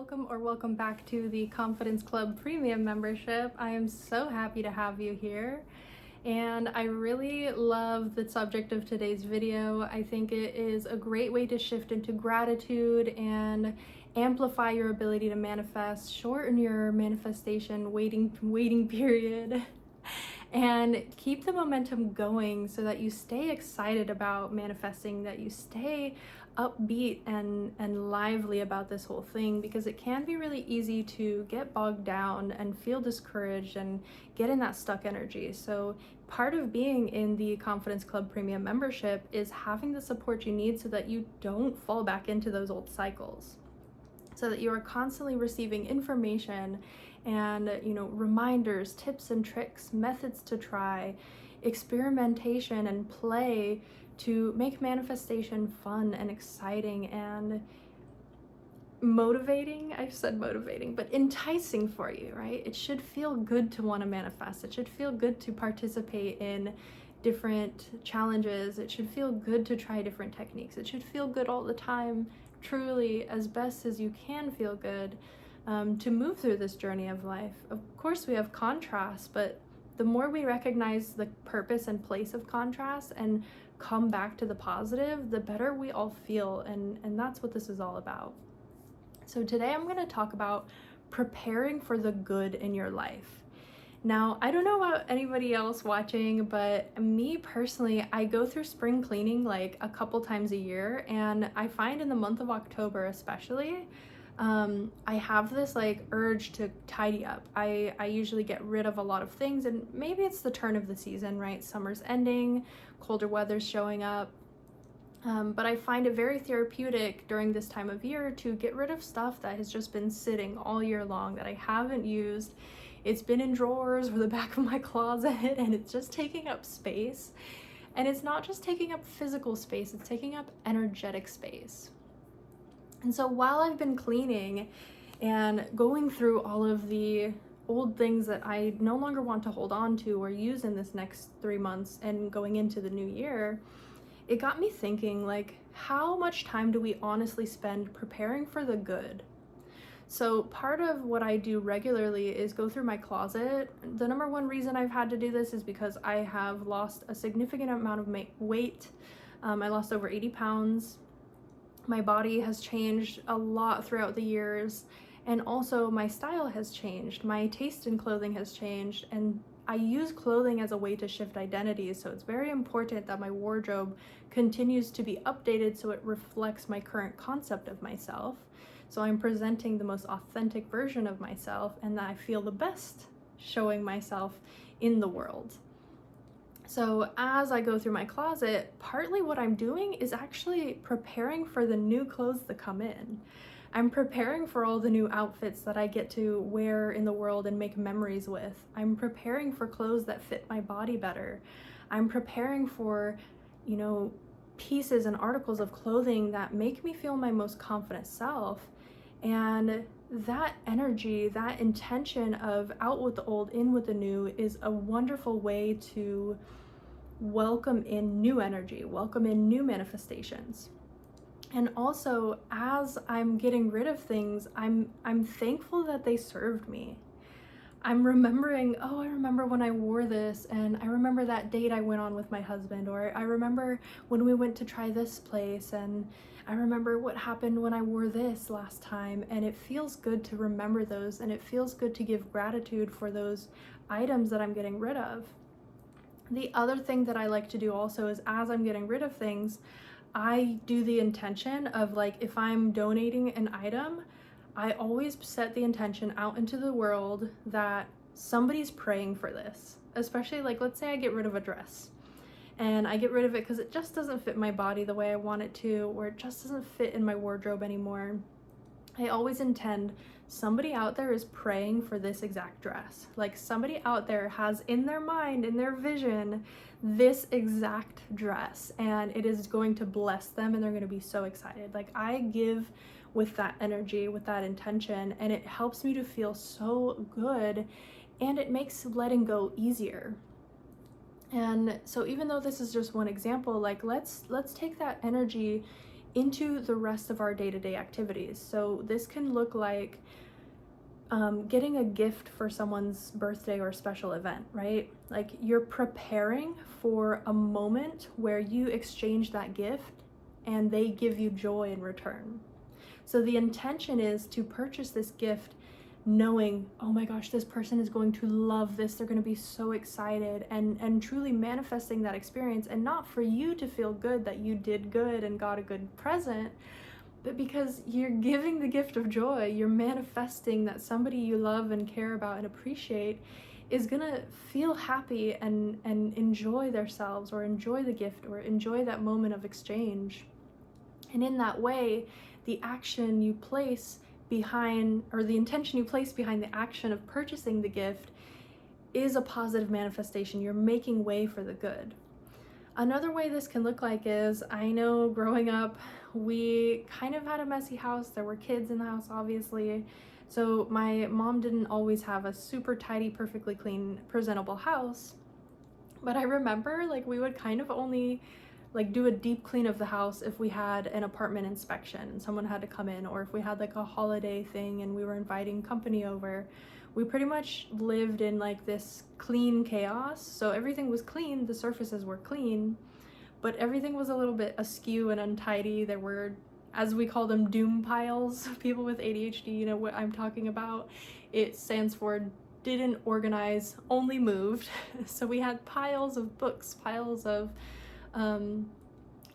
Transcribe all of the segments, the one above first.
welcome back to the Confidence Club Premium membership. I am so happy to have you here. And I really love the subject of today's video. I think it is a great way to shift into gratitude and amplify your ability to manifest, shorten your manifestation waiting period, and keep the momentum going so that you stay excited about manifesting, that you stay upbeat and lively about this whole thing, because it can be really easy to get bogged down and feel discouraged and get in that stuck energy. So part of being in the Confidence Club Premium membership is having the support you need so that you don't fall back into those old cycles, so that you are constantly receiving information and reminders, tips and tricks, methods to try, experimentation and play to make manifestation fun and exciting and motivating. I've said motivating, but enticing for you, right? It should feel good to want to manifest. It should feel good to participate in different challenges. It should feel good to try different techniques. It should feel good all the time, truly, as best as you can feel good, to move through this journey of life. Of course, we have contrast, but the more we recognize the purpose and place of contrast and come back to the positive, the better we all feel, and that's what this is all about. So today I'm going to talk about preparing for the good in your life. Now, I don't know about anybody else watching, but me personally, I go through spring cleaning like a couple times a year, and I find in the month of October especially, I have this like urge to tidy up. I usually get rid of a lot of things, and maybe it's the turn of the season, right? Summer's ending, colder weather's showing up. But I find it very therapeutic during this time of year to get rid of stuff that has just been sitting all year long that I haven't used. It's been in drawers or the back of my closet, and it's just taking up space. And it's not just taking up physical space, it's taking up energetic space. And so while I've been cleaning and going through all of the old things that I no longer want to hold on to or use in this next 3 months and going into the new year, it got me thinking, like, how much time do we honestly spend preparing for the good? So part of what I do regularly is go through my closet. The number one reason I've had to do this is because I have lost a significant amount of weight. I lost over 80 pounds. My body has changed a lot throughout the years, and also my style has changed. My taste in clothing has changed, and I use clothing as a way to shift identities, so it's very important that my wardrobe continues to be updated so it reflects my current concept of myself. So I'm presenting the most authentic version of myself, and that I feel the best showing myself in the world. So as I go through my closet, partly what I'm doing is actually preparing for the new clothes that come in. I'm preparing for all the new outfits that I get to wear in the world and make memories with. I'm preparing for clothes that fit my body better. I'm preparing for, pieces and articles of clothing that make me feel my most confident self. And that energy, that intention of out with the old, in with the new, is a wonderful way to welcome in new energy, welcome in new manifestations. And also, as I'm getting rid of things, I'm thankful that they served me. I'm remembering, I remember when I wore this, and I remember that date I went on with my husband, or I remember when we went to try this place, and I remember what happened when I wore this last time. And it feels good to remember those, and it feels good to give gratitude for those items that I'm getting rid of. The other thing that I like to do also is, as I'm getting rid of things, I do the intention of, like, if I'm donating an item, I always set the intention out into the world that somebody's praying for this. Especially, like, let's say I get rid of a dress and I get rid of it because it just doesn't fit my body the way I want it to, or it just doesn't fit in my wardrobe anymore. I always intend somebody out there is praying for this exact dress. Like, somebody out there has in their mind, in their vision, this exact dress, and it is going to bless them, and they're going to be so excited. Like, I give with that energy, with that intention, and it helps me to feel so good, and it makes letting go easier. And so even though this is just one example, like, let's take that energy into the rest of our day-to-day activities. So this can look like getting a gift for someone's birthday or special event, right? Like you're preparing for a moment where you exchange that gift and they give you joy in return. So the intention is to purchase this gift knowing, oh my gosh, this person is going to love this, they're going to be so excited, and truly manifesting that experience, and not for you to feel good that you did good and got a good present, but because you're giving the gift of joy, you're manifesting that somebody you love and care about and appreciate is gonna feel happy and enjoy themselves, or enjoy the gift, or enjoy that moment of exchange. And in that way, the action you place behind, or the intention you place behind the action of purchasing the gift, is a positive manifestation. You're making way for the good. Another way this can look like is, I know growing up, we kind of had a messy house. There were kids in the house, obviously. So my mom didn't always have a super tidy, perfectly clean, presentable house. But I remember like we would kind of only like do a deep clean of the house if we had an apartment inspection and someone had to come in, or if we had like a holiday thing and we were inviting company over. We pretty much lived in like this clean chaos. So everything was clean, the surfaces were clean, but everything was a little bit askew and untidy. There were, as we call them, doom piles. People with ADHD, you know what I'm talking about. It stands for didn't organize, only moved. So we had piles of books, piles of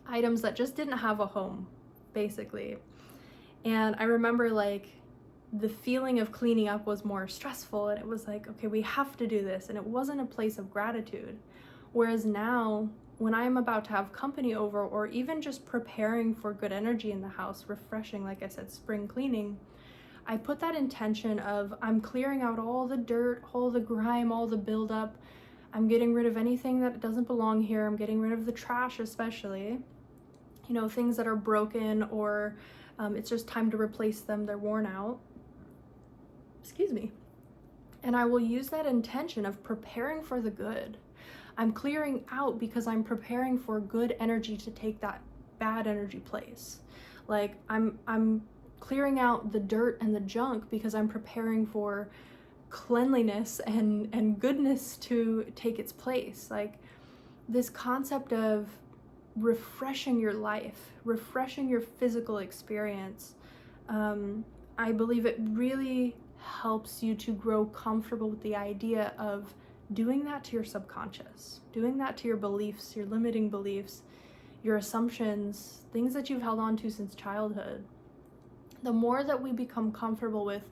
items that just didn't have a home, basically. And I remember like the feeling of cleaning up was more stressful, and it was like, okay, we have to do this, and it wasn't a place of gratitude. Whereas now, when I'm about to have company over, or even just preparing for good energy in the house, refreshing, like I said, spring cleaning, I put that intention of, I'm clearing out all the dirt, all the grime, all the buildup. I'm getting rid of anything that doesn't belong here. I'm getting rid of the trash, especially, you know, things that are broken, or it's just time to replace them, they're worn out. Excuse me. And I will use that intention of preparing for the good. I'm clearing out because I'm preparing for good energy to take that bad energy place. Like I'm clearing out the dirt and the junk because I'm preparing for cleanliness and goodness to take its place. Like this concept of refreshing your life, refreshing your physical experience, I believe it really helps you to grow comfortable with the idea of doing that to your subconscious, doing that to your beliefs, your limiting beliefs, your assumptions, things that you've held on to since childhood. The more that we become comfortable with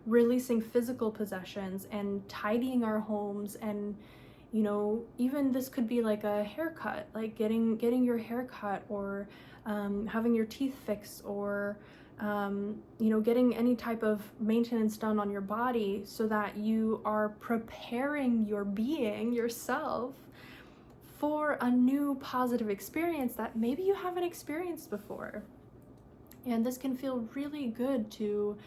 releasing physical possessions and tidying our homes, and you know, even this could be like a haircut, like getting your hair cut, or having your teeth fixed, or you know, getting any type of maintenance done on your body, so that you are preparing your being, yourself, for a new positive experience that maybe you haven't experienced before. And this can feel really good to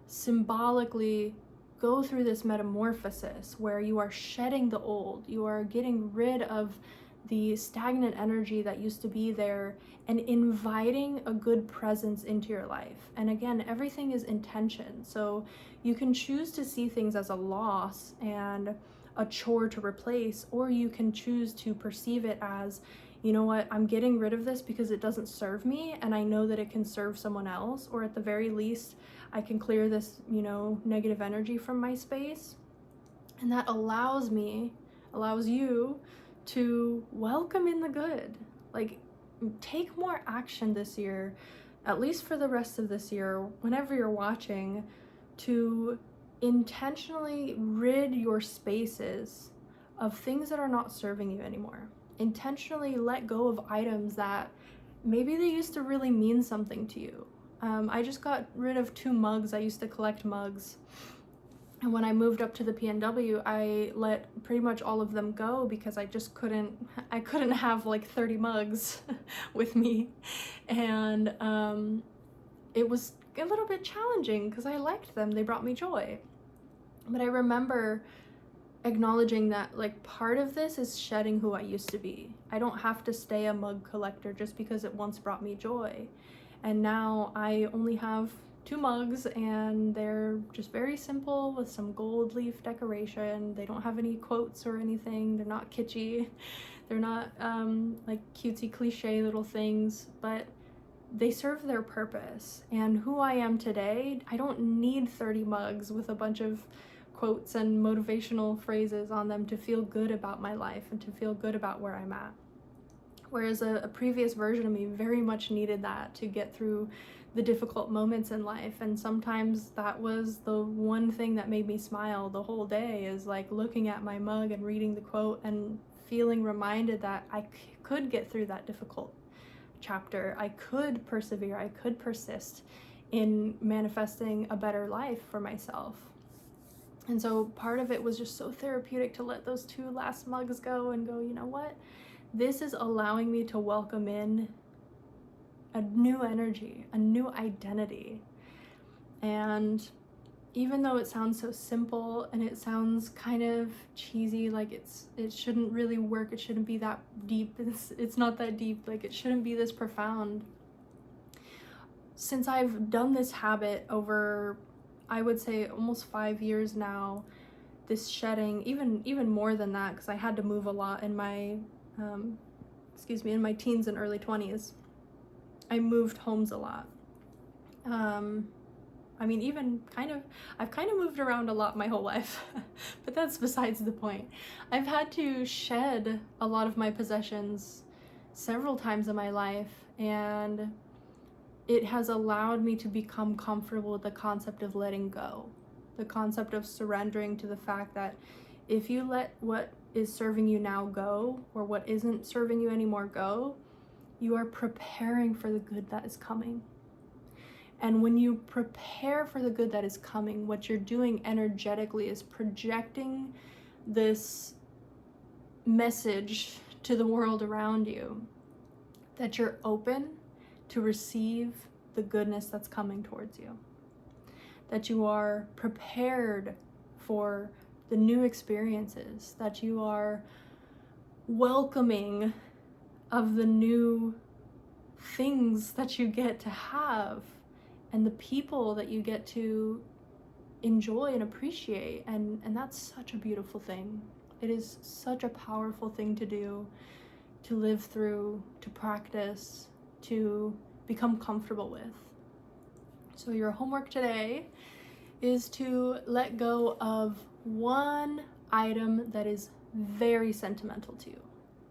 symbolically go through this metamorphosis where you are shedding the old, you are getting rid of the stagnant energy that used to be there, and inviting a good presence into your life. And again, everything is intention. So you can choose to see things as a loss and a chore to replace, or you can choose to perceive it as, you know what, I'm getting rid of this because it doesn't serve me, and I know that it can serve someone else, or at the very least, I can clear this, you know, negative energy from my space. And that allows you to welcome in the good. Like, take more action this year, at least for the rest of this year, whenever you're watching, to intentionally rid your spaces of things that are not serving you anymore. Intentionally let go of items that maybe they used to really mean something to you. I just got rid of 2 mugs. I used to collect mugs. And when I moved up to the PNW, I let pretty much all of them go because I just couldn't have like 30 mugs with me. And it was a little bit challenging because I liked them. They brought me joy. But I remember acknowledging that like part of this is shedding who I used to be. I don't have to stay a mug collector just because it once brought me joy. And now I only have 2 mugs, and they're just very simple with some gold leaf decoration. They don't have any quotes or anything. They're not kitschy. They're not like cutesy cliche little things, but they serve their purpose. And who I am today, I don't need 30 mugs with a bunch of quotes and motivational phrases on them to feel good about my life and to feel good about where I'm at. Whereas a previous version of me very much needed that to get through the difficult moments in life. And sometimes that was the one thing that made me smile the whole day, is like looking at my mug and reading the quote and feeling reminded that I could get through that difficult chapter. I could persevere. I could persist in manifesting a better life for myself. And so part of it was just so therapeutic to let those 2 last mugs go and go, you know what? This is allowing me to welcome in a new energy, a new identity. And even though it sounds so simple and it sounds kind of cheesy, like it shouldn't really work, it shouldn't be that deep, it's not that deep, like it shouldn't be this profound. Since I've done this habit over, I would say, almost 5 years now, this shedding, even more than that, because I had to move a lot in my in my teens and early 20s. I moved homes a lot. I mean, I've kind of moved around a lot my whole life, but that's besides the point. I've had to shed a lot of my possessions several times in my life, and it has allowed me to become comfortable with the concept of letting go, the concept of surrendering to the fact that if you let what is serving you now go, or what isn't serving you anymore go, you are preparing for the good that is coming. And when you prepare for the good that is coming, what you're doing energetically is projecting this message to the world around you that you're open to receive the goodness that's coming towards you, that you are prepared for the new experiences, that you are welcoming of the new things that you get to have and the people that you get to enjoy and appreciate. And that's such a beautiful thing. It is such a powerful thing to do, to live through, to practice, to become comfortable with. So your homework today is to let go of one item that is very sentimental to you.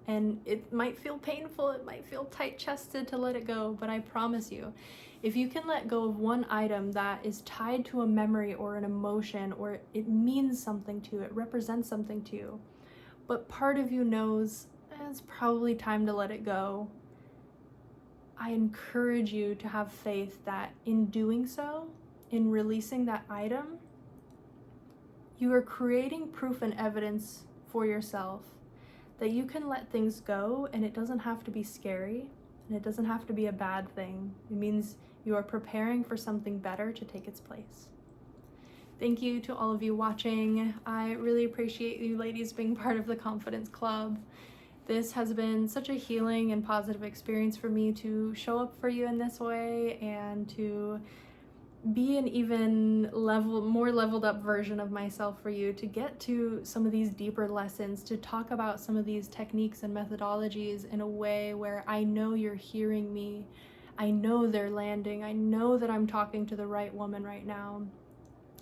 And it might feel painful, it might feel tight-chested to let it go, but I promise you, if you can let go of one item that is tied to a memory or an emotion, or it means something to you, it represents something to you, but part of you knows it's probably time to let it go, I encourage you to have faith that in doing so, in releasing that item, you are creating proof and evidence for yourself that you can let things go, and it doesn't have to be scary, and it doesn't have to be a bad thing. It means you are preparing for something better to take its place. Thank you to all of you watching. I really appreciate you ladies being part of the Confidence Club. This has been such a healing and positive experience for me to show up for you in this way and to be an even more leveled up version of myself for you, to get to some of these deeper lessons, to talk about some of these techniques and methodologies in a way where I know you're hearing me, I know they're landing, I know that I'm talking to the right woman right now,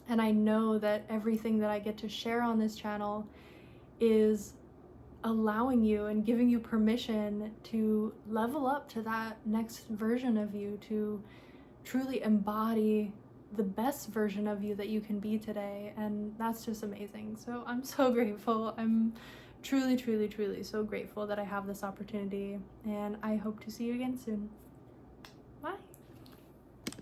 and I know that everything that I get to share on this channel is allowing you and giving you permission to level up to that next version of you, to truly embody the best version of you that you can be today. And that's just amazing. So I'm so grateful. I'm truly, truly, truly so grateful that I have this opportunity, and I hope to see you again soon.